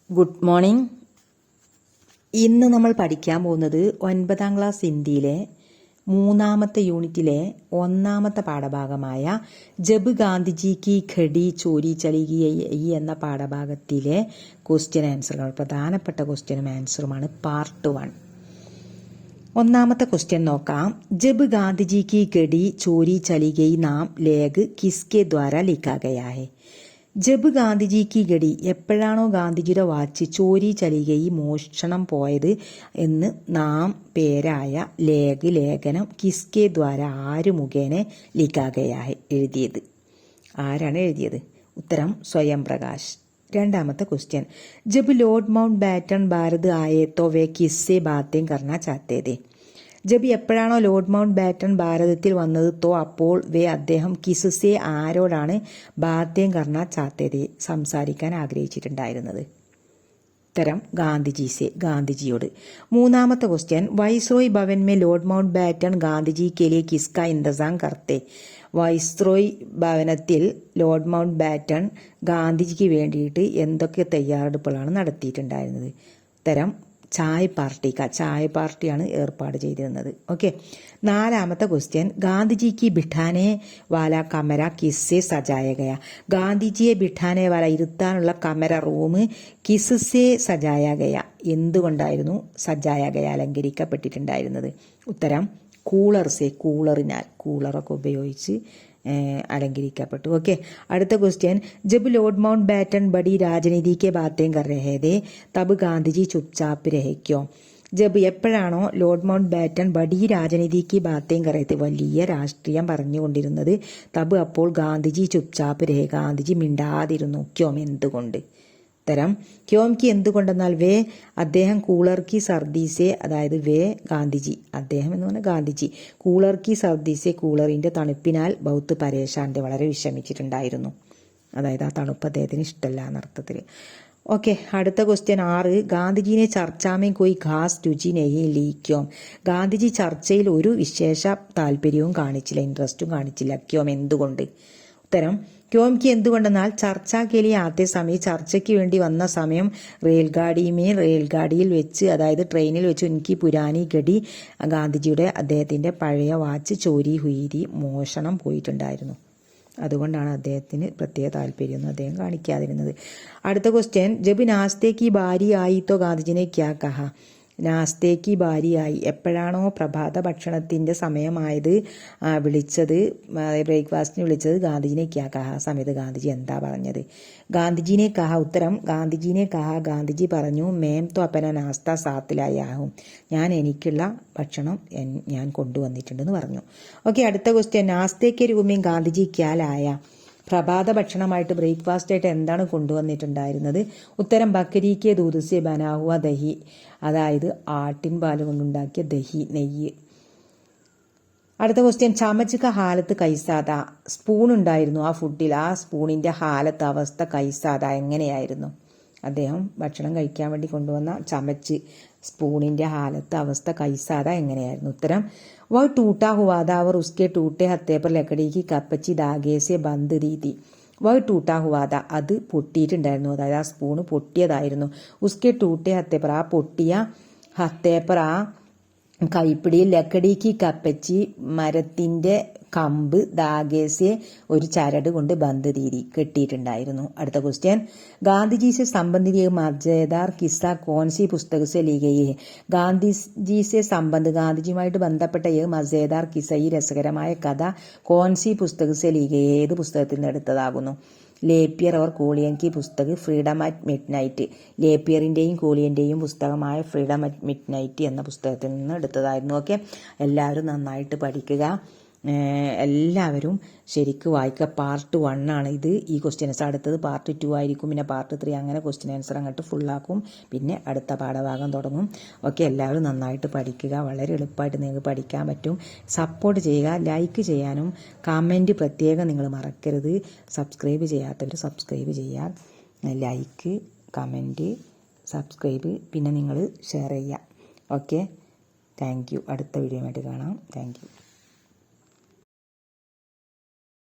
Good morning. ഇന്ന് നമ്മൾ പഠിക്കാൻ പോകുന്നത് 9ാം ക്ലാസ് ഹിന്ദിയിലെ 3ാമത്തെ യൂണിറ്റിലെ 1ാമത്തെ പാഠഭാഗമായ ജബ് ഗാന്ധിജി കി ഘടി ചോരി ചലി ഗയി എന്ന പാഠഭാഗത്തിലെ ക്വസ്റ്റ്യൻ ആൻസറുകൾ, പ്രധാനപ്പെട്ട ക്വസ്റ്റ്യനും ആൻസറുമാണ് പാർട്ട് 1. 1ാമത്തെ ക്വസ്റ്റ്യൻ നോക്കാം. ജബ് ഗാന്ധിജി കി ഘടി ചോരി ചലി ഗയി നാം ലേഖ് കിസ്കെ ദ്വാര ലിഖാ ഗയാ ഹൈ. ജബ് ഗാന്ധിജി കി ഘടി, എപ്പോഴാണോ ഗാന്ധിജിയുടെ വാച്ച് ചോരി ചലികയി മോഷണം പോയത് എന്ന് നാം പേരായ ലേഖനം കിസ്കെ ദ്വാര ആര് മുഖേന ലിഖാഗയായി എഴുതിയത്? ആരാണ് എഴുതിയത്? ഉത്തരം സ്വയം പ്രകാശ്. 2ാമത്തെ ക്വസ്റ്റ്യൻ. ജബ് ലോർഡ് മൗണ്ട് ബാറ്റൺ ഭാരത് ആയേ തോ വേ കിസ്സെ ബാത്തേം കർണ ചാഹത്തെ थे. ജബ് എപ്പോഴാണോ ലോർഡ് മൗണ്ട് ബാറ്റൺ ഭാരതത്തിൽ വന്നത് തോ അപ്പോൾ വേ അദ്ദേഹം കിസ്സെ ആരോടാണ് ബാത്തേം കർണ ചാഹത്തെ थे സംസാരിക്കാൻ ആഗ്രഹിച്ചിട്ടുണ്ടായിരുന്നത്? ഉത്തരം ഗാന്ധിജിയോട്. 3ാമത്തെ ക്വസ്റ്റ്യൻ. വൈസ്രോയ് ഭവൻ മേ ലോർഡ് മൗണ്ട് ബാറ്റൺ ഗാന്ധിജി കെ ലിയെ കിസ്കാ ഇന്തസാം കർത്തെ. വൈസ്രോയ് ഭവനത്തിൽ ലോർഡ് മൗണ്ട് ബാറ്റൺ ഗാന്ധിജിക്ക് വേണ്ടിയിട്ട് എന്തൊക്കെ തയ്യാറെടുപ്പുകളാണ് നടത്തിയിട്ടുണ്ടായിരുന്നത്? ഉത്തരം ചായ് പാർട്ടിയാണ് ഏർപ്പാട് ചെയ്തിരുന്നത്. ഓക്കെ. 4ാമത്തെ ക്വസ്റ്റ്യൻ. ഗാന്ധിജിക്ക് ബിഠാനെ വാല കമര കിസ്സെ സജായ ഗയ. ഗാന്ധിജിയെ ബിഠാനെ വാല ഇരുത്താനുള്ള കമര റൂം കിസ്സെ സജായ ഗയ, എന്തുകൊണ്ടായിരുന്നു സജായ ഗയ അലങ്കരിക്കപ്പെട്ടിട്ടുണ്ടായിരുന്നത്? ഉത്തരം കൂളറിനാൽ, കൂളറൊക്കെ ഉപയോഗിച്ച് അലങ്കരിക്കപ്പെട്ടു. ഓക്കെ. അടുത്ത ക്വസ്റ്റ്യൻ. ജബ് lord Mountbatten buddy രാജനീതി K ബാത്തേം കർ രഹേ थे തബ് ഗാന്ധിജി ചുപ്ചാപ്പ് രഹേ ക്യോ. ജബ് എപ്പോഴാണോ ലോർഡ് മൗണ്ട് ബാറ്റൺ ബഡി രാജനീതിക്ക് ബാത്തേം കർ രഹേ थे, വലിയ രാഷ്ട്രീയം പറഞ്ഞുകൊണ്ടിരുന്നത്, തബ് അപ്പോൾ ഗാന്ധിജി ചുപ്ചാപ്പ് രഹേ, ഗാന്ധിജി മിണ്ടാതിരുന്നു. ക്യോം, എന്തുകൊണ്ട്? ഉത്തരം ക്യോംക്ക് എന്തുകൊണ്ടെന്നാൽ വേ അദ്ദേഹം കൂളർ കി സർദീസെ, അതായത് വേ ഗാന്ധിജി, അദ്ദേഹം എന്ന് പറഞ്ഞാൽ ഗാന്ധിജി കൂളർ കി സർദീസെ, കൂളറിന്റെ തണുപ്പിനാൽ ബൗത്ത് പരേഷാന്റെ വളരെ വിഷമിച്ചിട്ടുണ്ടായിരുന്നു. അതായത് ആ തണുപ്പ് അദ്ദേഹത്തിന് ഇഷ്ടമല്ല എന്നർത്ഥത്തിൽ. ഓക്കെ. അടുത്ത ക്വസ്റ്റ്യൻ 6. ഗാന്ധിജിനെ ചർച്ചാമേ കോയി ഖാസ് രുചി നെഹി ലീ ക്യോം. ഗാന്ധിജി ചർച്ചയിൽ ഒരു വിശേഷ താല്പര്യവും കാണിച്ചില്ല, ഇൻട്രസ്റ്റും കാണിച്ചില്ല. ക്യോം, എന്തുകൊണ്ട്? ഉത്തരം ക്യോംക്ക് എന്തുകൊണ്ടെന്നാൽ ചർച്ചാ കെലി ആദ്യ സമയം, ചർച്ചയ്ക്ക് വേണ്ടി വന്ന സമയം റെയിൽഗാഡിയിൽ വെച്ച്, അതായത് ട്രെയിനിൽ വെച്ച് ഉൻകി പുരാനി ഗഡി, ഗാന്ധിജിയുടെ അദ്ദേഹത്തിന്റെ പഴയ വാച്ച് ചോരി ഹുയിരി, മോഷണം പോയിട്ടുണ്ടായിരുന്നു. അതുകൊണ്ടാണ് അദ്ദേഹത്തിന് പ്രത്യേക താല്പര്യമൊന്നും അദ്ദേഹം കാണിക്കാതിരുന്നത്. അടുത്ത ക്വസ്റ്റ്യൻ. ജബ് നാസ്തേക്ക് ബാരി ആയി തോ ഗാന്ധിജിനെ ക്യാ കഹ. നാസ്തേക്ക് ബാരിയായി, എപ്പോഴാണോ പ്രഭാത ഭക്ഷണത്തിന്റെ സമയമായത് വിളിച്ചത്, ബ്രേക്ക്ഫാസ്റ്റിന് വിളിച്ചത്, ഗാന്ധിജിനെ ക്യാ കഹ, സമയത്ത് ഗാന്ധിജി എന്താ പറഞ്ഞത്? ഗാന്ധിജിനെ കഹ. ഉത്തരം ഗാന്ധിജിനെ കഹ, ഗാന്ധിജി പറഞ്ഞു മേം തോ അപ്പന നാസ്ത സാത്തിലായാഹും, ഞാൻ എനിക്കുള്ള ഭക്ഷണം ഞാൻ കൊണ്ടുവന്നിട്ടുണ്ടെന്ന് പറഞ്ഞു. ഓക്കെ. അടുത്ത ക്വസ്റ്റ്യൻ. നാസ്തേക്ക് രൂപയും ഗാന്ധിജി ക്യാലായ. പ്രഭാത ഭക്ഷണമായിട്ട്, ബ്രേക്ക്ഫാസ്റ്റ് ആയിട്ട് എന്താണ് കൊണ്ടുവന്നിട്ടുണ്ടായിരുന്നത്? ഉത്തരം ബക്രീക്കെ ദൂദ്സെ ബനാഹുവ ദഹി, അതായത് ആട്ടിൻ പാല് കൊണ്ടുണ്ടാക്കിയ ദഹി, നെയ്യ്. അടുത്ത ക്വസ്റ്റ്യൻ. ചമച്ച് ക ഹാലത്ത് കൈസാദ. സ്പൂൺ ഉണ്ടായിരുന്നു ആ ഫുഡിൽ, ആ സ്പൂണിന്റെ ഹാലത്ത്, അവസ്ഥ, കൈസാദ എങ്ങനെയായിരുന്നു? അദ്ദേഹം ഭക്ഷണം കഴിക്കാൻ വേണ്ടി കൊണ്ടുവന്ന ചമച്ച്, സ്പൂണിന്റെ ഹാലത്ത്, അവസ്ഥ, കൈസാദ എങ്ങനെയായിരുന്നു? ഉത്തരം വ ടൂട്ടാ ഹുവാദ അവർ ഉസ്കെ ടൂട്ടെ ഹത്തെ പർ ലക്കടിക്ക് കപ്പച്ചി ധാഗേസെ ബന്ദ് രീതി. വ ടൂട്ടാ ഹുവാദ, അത് പൊട്ടിയിട്ടുണ്ടായിരുന്നു, അതായത് ആ സ്പൂണ് പൊട്ടിയതായിരുന്നു. ഉസ്കെ ടൂട്ടെ ഹത്തെ പർ, ആ പൊട്ടിയ ഹത്തേപ്പർ, ആ കൈപ്പിടിയിൽ, ലക്കടിക്ക് കപ്പച്ചി, മരത്തിന്റെ കമ്പ്, ദാഗേസെ ഒരു ചരട് കൊണ്ട് ബന്ദ് രീതി കെട്ടിയിട്ടുണ്ടായിരുന്നു. അടുത്ത ക്വസ്റ്റ്യൻ. ഗാന്ധിജി സെ സംബന്ധിത മജേദാർ കിസ്സ കോൺസി പുസ്തക സെ ലീ ഗയി ഹൈ. ഗാന്ധിജി സെ സംബന്ധ, ഗാന്ധിജിയുമായിട്ട് ബന്ധപ്പെട്ട മജേദാർ കിസ്സ, ഈ രസകരമായ കഥ, കോൺസി പുസ്തക സെ ലീ ഗയി, ഏത് പുസ്തകത്തിൽ നിന്ന് എടുത്തതാകുന്നു? ലേപ്പിയർ അവർ കൂളിയൻ കി പുസ്തക് ഫ്രീഡം അറ്റ് മിഡ് നൈറ്റ്. ലേപ്പിയറിന്റെയും കൂളിയന്റെയും പുസ്തകമായ ഫ്രീഡം അറ്റ് മിഡ് നൈറ്റ് എന്ന പുസ്തകത്തിൽ നിന്ന് എടുത്തതായിരുന്നു. ഓക്കെ. എല്ലാവരും നന്നായിട്ട് പഠിക്കുക, എല്ലാവരും ശരിക്കും വായിക്കുക. പാർട്ട് 1 ആണ് ഇത്, ഈ ക്വസ്റ്റ്യൻസ്. അടുത്തത് പാർട്ട് 2 ആയിരിക്കും, പിന്നെ പാർട്ട് 3, അങ്ങനെ ക്വസ്റ്റ്യൻ ആൻസർ അങ്ങോട്ട് ഫുള്ളാക്കും, പിന്നെ അടുത്ത പാഠഭാഗം തുടങ്ങും. ഓക്കെ. എല്ലാവരും നന്നായിട്ട് പഠിക്കുക, വളരെ എളുപ്പമായിട്ട് നിങ്ങൾക്ക് പഠിക്കാൻ പറ്റും. സപ്പോർട്ട് ചെയ്യുക, ലൈക്ക് ചെയ്യാനും കമൻറ്റ് പ്രത്യേകം നിങ്ങൾ മറക്കരുത്. സബ്സ്ക്രൈബ് ചെയ്യാത്തവർ സബ്സ്ക്രൈബ് ചെയ്യുക, ലൈക്ക്, കമൻറ്റ്, സബ്സ്ക്രൈബ്, പിന്നെ നിങ്ങൾ ഷെയർ ചെയ്യുക. ഓക്കെ. Thank you. അടുത്ത വീഡിയോ ആയിട്ട് കാണാം. Thank you.